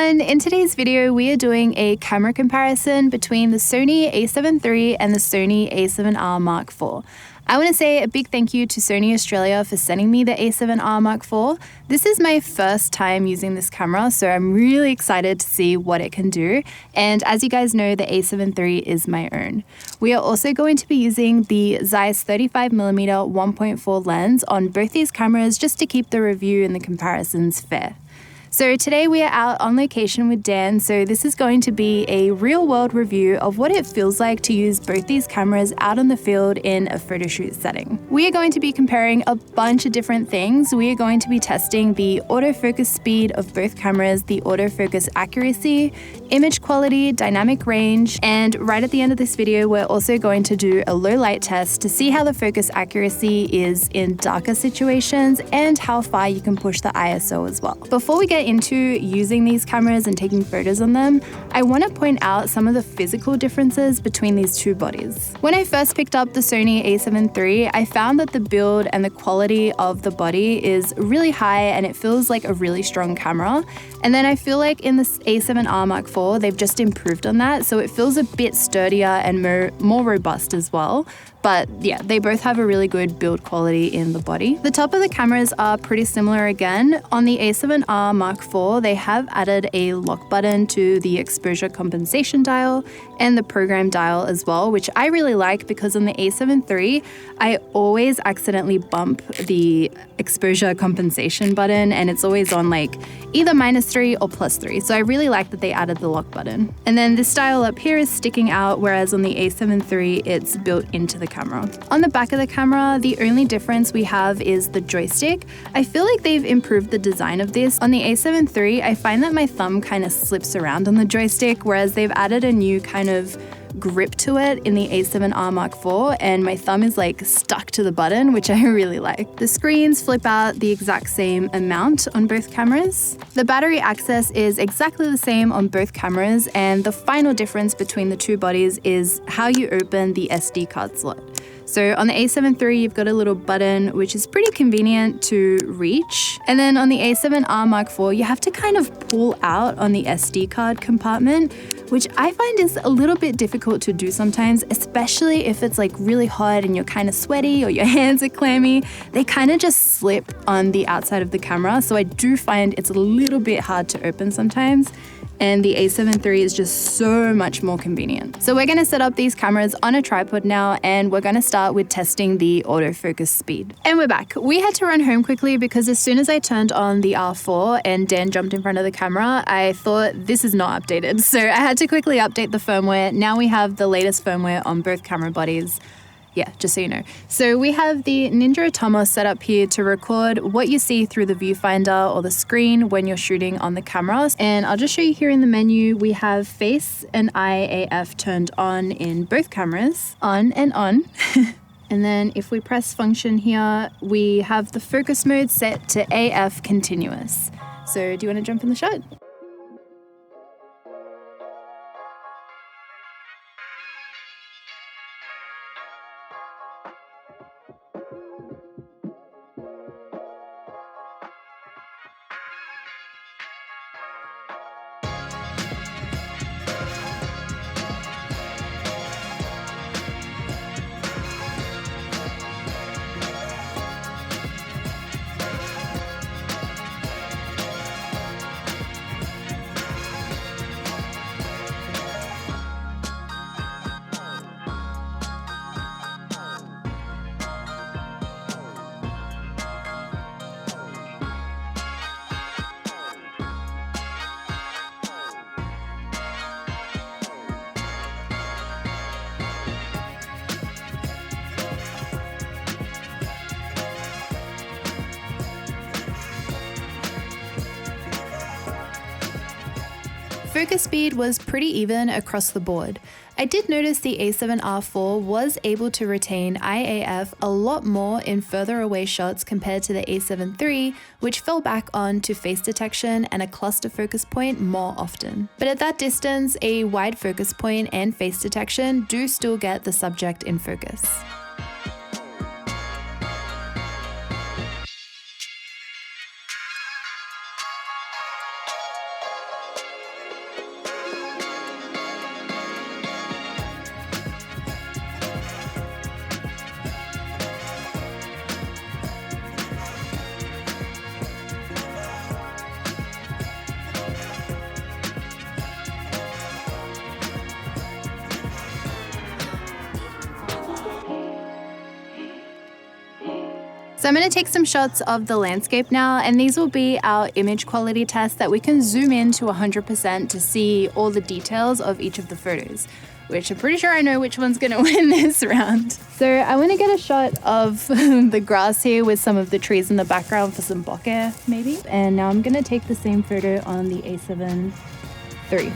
everyone! In today's video, we are doing a camera comparison between the Sony a7 III and the Sony a7R Mark IV. I want to say a big thank you to Sony Australia for sending me the a7R Mark IV. This is my first time using this camera, so I'm really excited to see what it can do. And as you guys know, the a7 III is my own. We are also going to be using the Zeiss 35mm 1.4 lens on both these cameras just to keep the review and the comparisons fair. So today we are out on location with Dan, so this is going to be a real-world review of what it feels like to use both these cameras out on the field in a photo shoot setting. We are going to be comparing a bunch of different things. We are going to be testing the autofocus speed of both cameras, the autofocus accuracy, image quality, dynamic range, and right at the end of this video we're also going to do a low light test to see how the focus accuracy is in darker situations and how far you can push the ISO as well. Before we get into using these cameras and taking photos on them, I want to point out some of the physical differences between these two bodies. When I first picked up the Sony a7 III, I found that the build and the quality of the body is really high and it feels like a really strong camera. And then I feel like in the a7R Mark IV, they've just improved on that, so it feels a bit sturdier and more robust as well. But yeah, they both have a really good build quality in the body. The top of the cameras are pretty similar again. On the a7R Mark IV, they have added a lock button to the exposure compensation dial and the program dial as well, which I really like because on the a7 III, I always accidentally bump the exposure compensation button and it's always on like either -3 or +3. So I really like that they added the lock button. And then this dial up here is sticking out, whereas on the a7 III, it's built into the camera. On the back of the camera, the only difference we have is the joystick. I feel like they've improved the design of this. On the a7 III, I find that my thumb kind of slips around on the joystick, whereas they've added a new kind of grip to it in the a7R Mark IV, and my thumb is like stuck to the button, which I really like. The screens flip out the exact same amount on both cameras. The battery access is exactly the same on both cameras, and the final difference between the two bodies is how you open the SD card slot. So on the a7 III, you've got a little button, which is pretty convenient to reach. And then on the a7R Mark IV, you have to kind of pull out on the SD card compartment, which I find is a little bit difficult to do sometimes, especially if it's like really hot and you're kind of sweaty or your hands are clammy. They kind of just slip on the outside of the camera. So I do find it's a little bit hard to open sometimes. And the a7 III is just so much more convenient. So we're gonna set up these cameras on a tripod now, and we're gonna start with testing the autofocus speed. And we're back. We had to run home quickly because as soon as I turned on the R4 and Dan jumped in front of the camera, I thought this is not updated. So I had to quickly update the firmware. Now we have the latest firmware on both camera bodies. Yeah, just so you know. So we have the Ninja Atomo set up here to record what you see through the viewfinder or the screen when you're shooting on the camera. And I'll just show you here in the menu, we have face and eye AF turned on in both cameras, on and on. And then if we press function here, we have the focus mode set to AF continuous. So do you want to jump in the shot? Focus speed was pretty even across the board. I did notice the a7R IV was able to retain IAF a lot more in further away shots compared to the a7 III, which fell back on to face detection and a cluster focus point more often. But at that distance, a wide focus point and face detection do still get the subject in focus. So I'm going to take some shots of the landscape now, and these will be our image quality test that we can zoom in to 100% to see all the details of each of the photos, which I'm pretty sure I know which one's going to win this round. So I want to get a shot of the grass here with some of the trees in the background for some bokeh maybe. And now I'm going to take the same photo on the A7 III.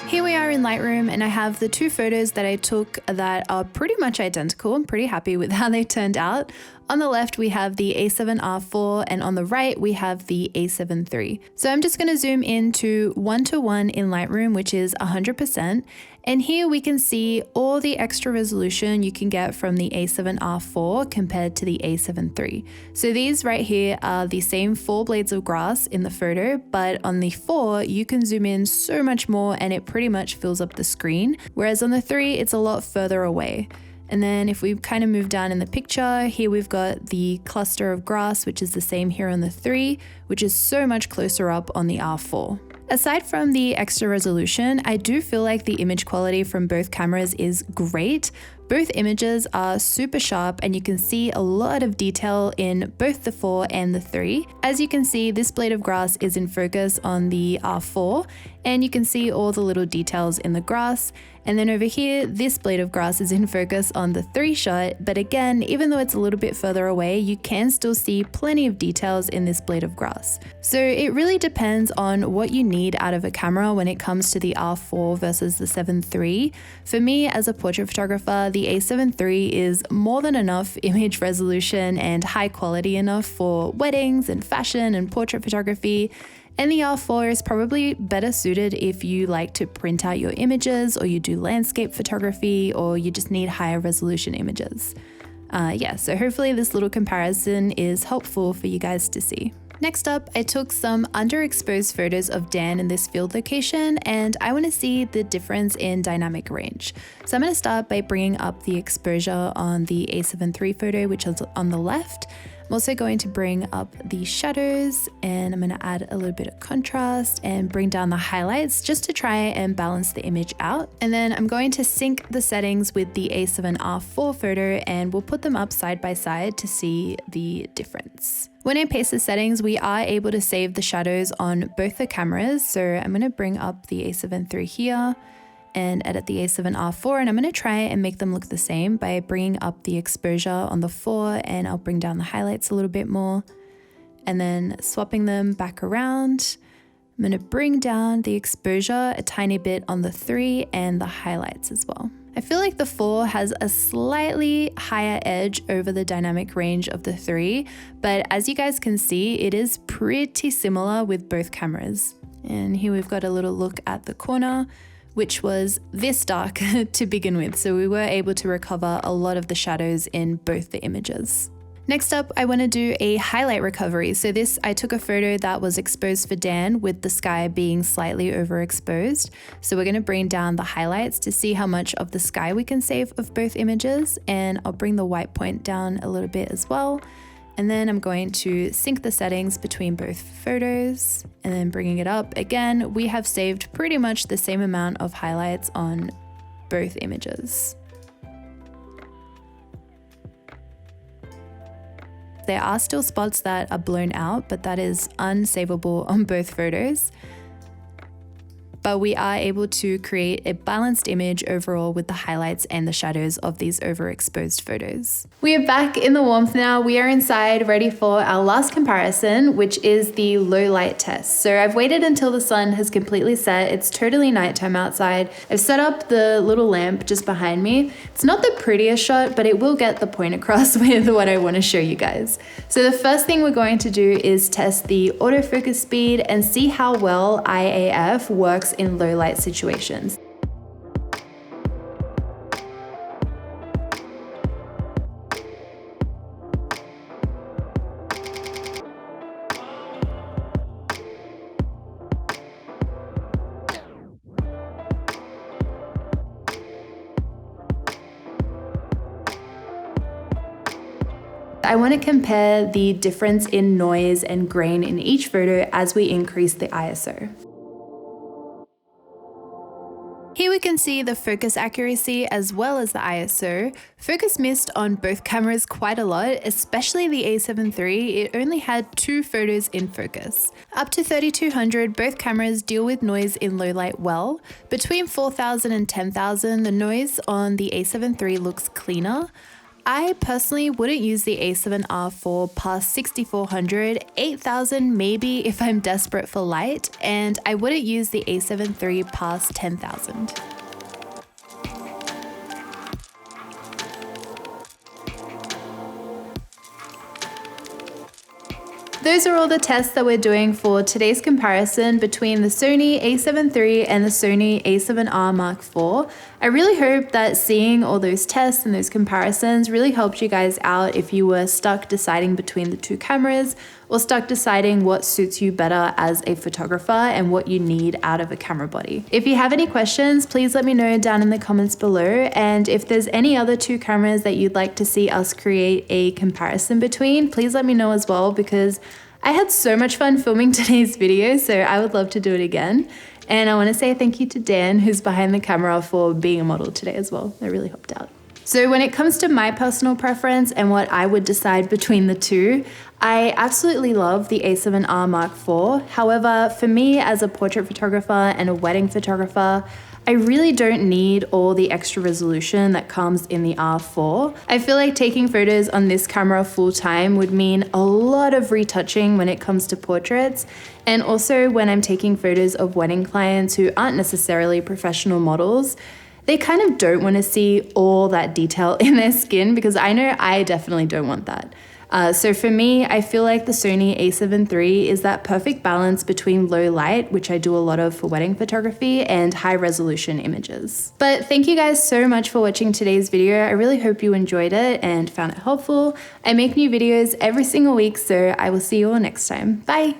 Here we are in Lightroom, and I have the two photos that I took that are pretty much identical. I'm pretty happy with how they turned out. On the left, we have the A7R4, and on the right, we have the A7 III. So I'm just going to zoom into 1:1 in Lightroom, which is 100%. And here we can see all the extra resolution you can get from the A7R4 compared to the A7 III. So these right here are the same 4 blades of grass in the photo, but on the 4, you can zoom in so much more and it pretty much fills up the screen. Whereas on the 3, it's a lot further away. And then if we kind of move down in the picture, here we've got the cluster of grass, which is the same here on the 3, which is so much closer up on the R4. Aside from the extra resolution, I do feel like the image quality from both cameras is great. Both images are super sharp and you can see a lot of detail in both the 4 and the 3. As you can see, this blade of grass is in focus on the R4 and you can see all the little details in the grass. And then over here, this blade of grass is in focus on the 3 shot, but again, even though it's a little bit further away, you can still see plenty of details in this blade of grass. So it really depends on what you need out of a camera when it comes to the R4 versus the 7 III. For me, as a portrait photographer, the A7 III is more than enough image resolution and high quality enough for weddings and fashion and portrait photography. And the R4 is probably better suited if you like to print out your images or you do landscape photography or you just need higher resolution images. So hopefully this little comparison is helpful for you guys to see. Next up, I took some underexposed photos of Dan in this field location, and I want to see the difference in dynamic range. So I'm going to start by bringing up the exposure on the A7 III photo, which is on the left. I'm also going to bring up the shadows, and I'm going to add a little bit of contrast and bring down the highlights just to try and balance the image out. And then I'm going to sync the settings with the A7R4 photo, and we'll put them up side by side to see the difference. When I paste the settings, we are able to save the shadows on both the cameras. So I'm going to bring up the A7 III here and edit the A7R4, and I'm going to try and make them look the same by bringing up the exposure on the 4, and I'll bring down the highlights a little bit more, and then swapping them back around. I'm going to bring down the exposure a tiny bit on the 3 and the highlights as well. I feel like the 4 has a slightly higher edge over the dynamic range of the 3, but as you guys can see, it is pretty similar with both cameras. And here we've got a little look at the corner, which was this dark to begin with, so we were able to recover a lot of the shadows in both the images. Next up, I want to do a highlight recovery. So this, I took a photo that was exposed for Dan with the sky being slightly overexposed. So we're going to bring down the highlights to see how much of the sky we can save of both images, and I'll bring the white point down a little bit as well. And then I'm going to sync the settings between both photos, and then bringing it up. Again, we have saved pretty much the same amount of highlights on both images. There are still spots that are blown out, but that is unsavable on both photos. But we are able to create a balanced image overall with the highlights and the shadows of these overexposed photos. We are back in the warmth now. We are inside ready for our last comparison, which is the low light test. So I've waited until the sun has completely set. It's totally nighttime outside. I've set up the little lamp just behind me. It's not the prettiest shot, but it will get the point across with what I want to show you guys. So the first thing we're going to do is test the autofocus speed and see how well IAF works in low light situations. I want to compare the difference in noise and grain in each photo as we increase the ISO. Here we can see the focus accuracy as well as the ISO. Focus missed on both cameras quite a lot, especially the A7 III. It only had 2 photos in focus. Up to 3200, both cameras deal with noise in low light well. Between 4000 and 10,000, the noise on the A7 III looks cleaner. I personally wouldn't use the A7R IV past 6400, 8000 maybe if I'm desperate for light, and I wouldn't use the A7 III past 10,000. Those are all the tests that we're doing for today's comparison between the Sony A7 III and the Sony A7R Mark IV. I really hope that seeing all those tests and those comparisons really helped you guys out if you were stuck deciding between the two cameras or stuck deciding what suits you better as a photographer and what you need out of a camera body. If you have any questions, please let me know down in the comments below. And if there's any other two cameras that you'd like to see us create a comparison between, please let me know as well, because I had so much fun filming today's video, so I would love to do it again. And I want to say thank you to Dan, who's behind the camera, for being a model today as well. That really helped out. So when it comes to my personal preference and what I would decide between the two, I absolutely love the A7R Mark IV. However, for me as a portrait photographer and a wedding photographer, I really don't need all the extra resolution that comes in the R4. I feel like taking photos on this camera full time would mean a lot of retouching when it comes to portraits. And also when I'm taking photos of wedding clients who aren't necessarily professional models, they kind of don't want to see all that detail in their skin, because I know I definitely don't want that. So for me, I feel like the Sony A7 III is that perfect balance between low light, which I do a lot of for wedding photography, and high resolution images. But thank you guys so much for watching today's video. I really hope you enjoyed it and found it helpful. I make new videos every single week, so I will see you all next time. Bye!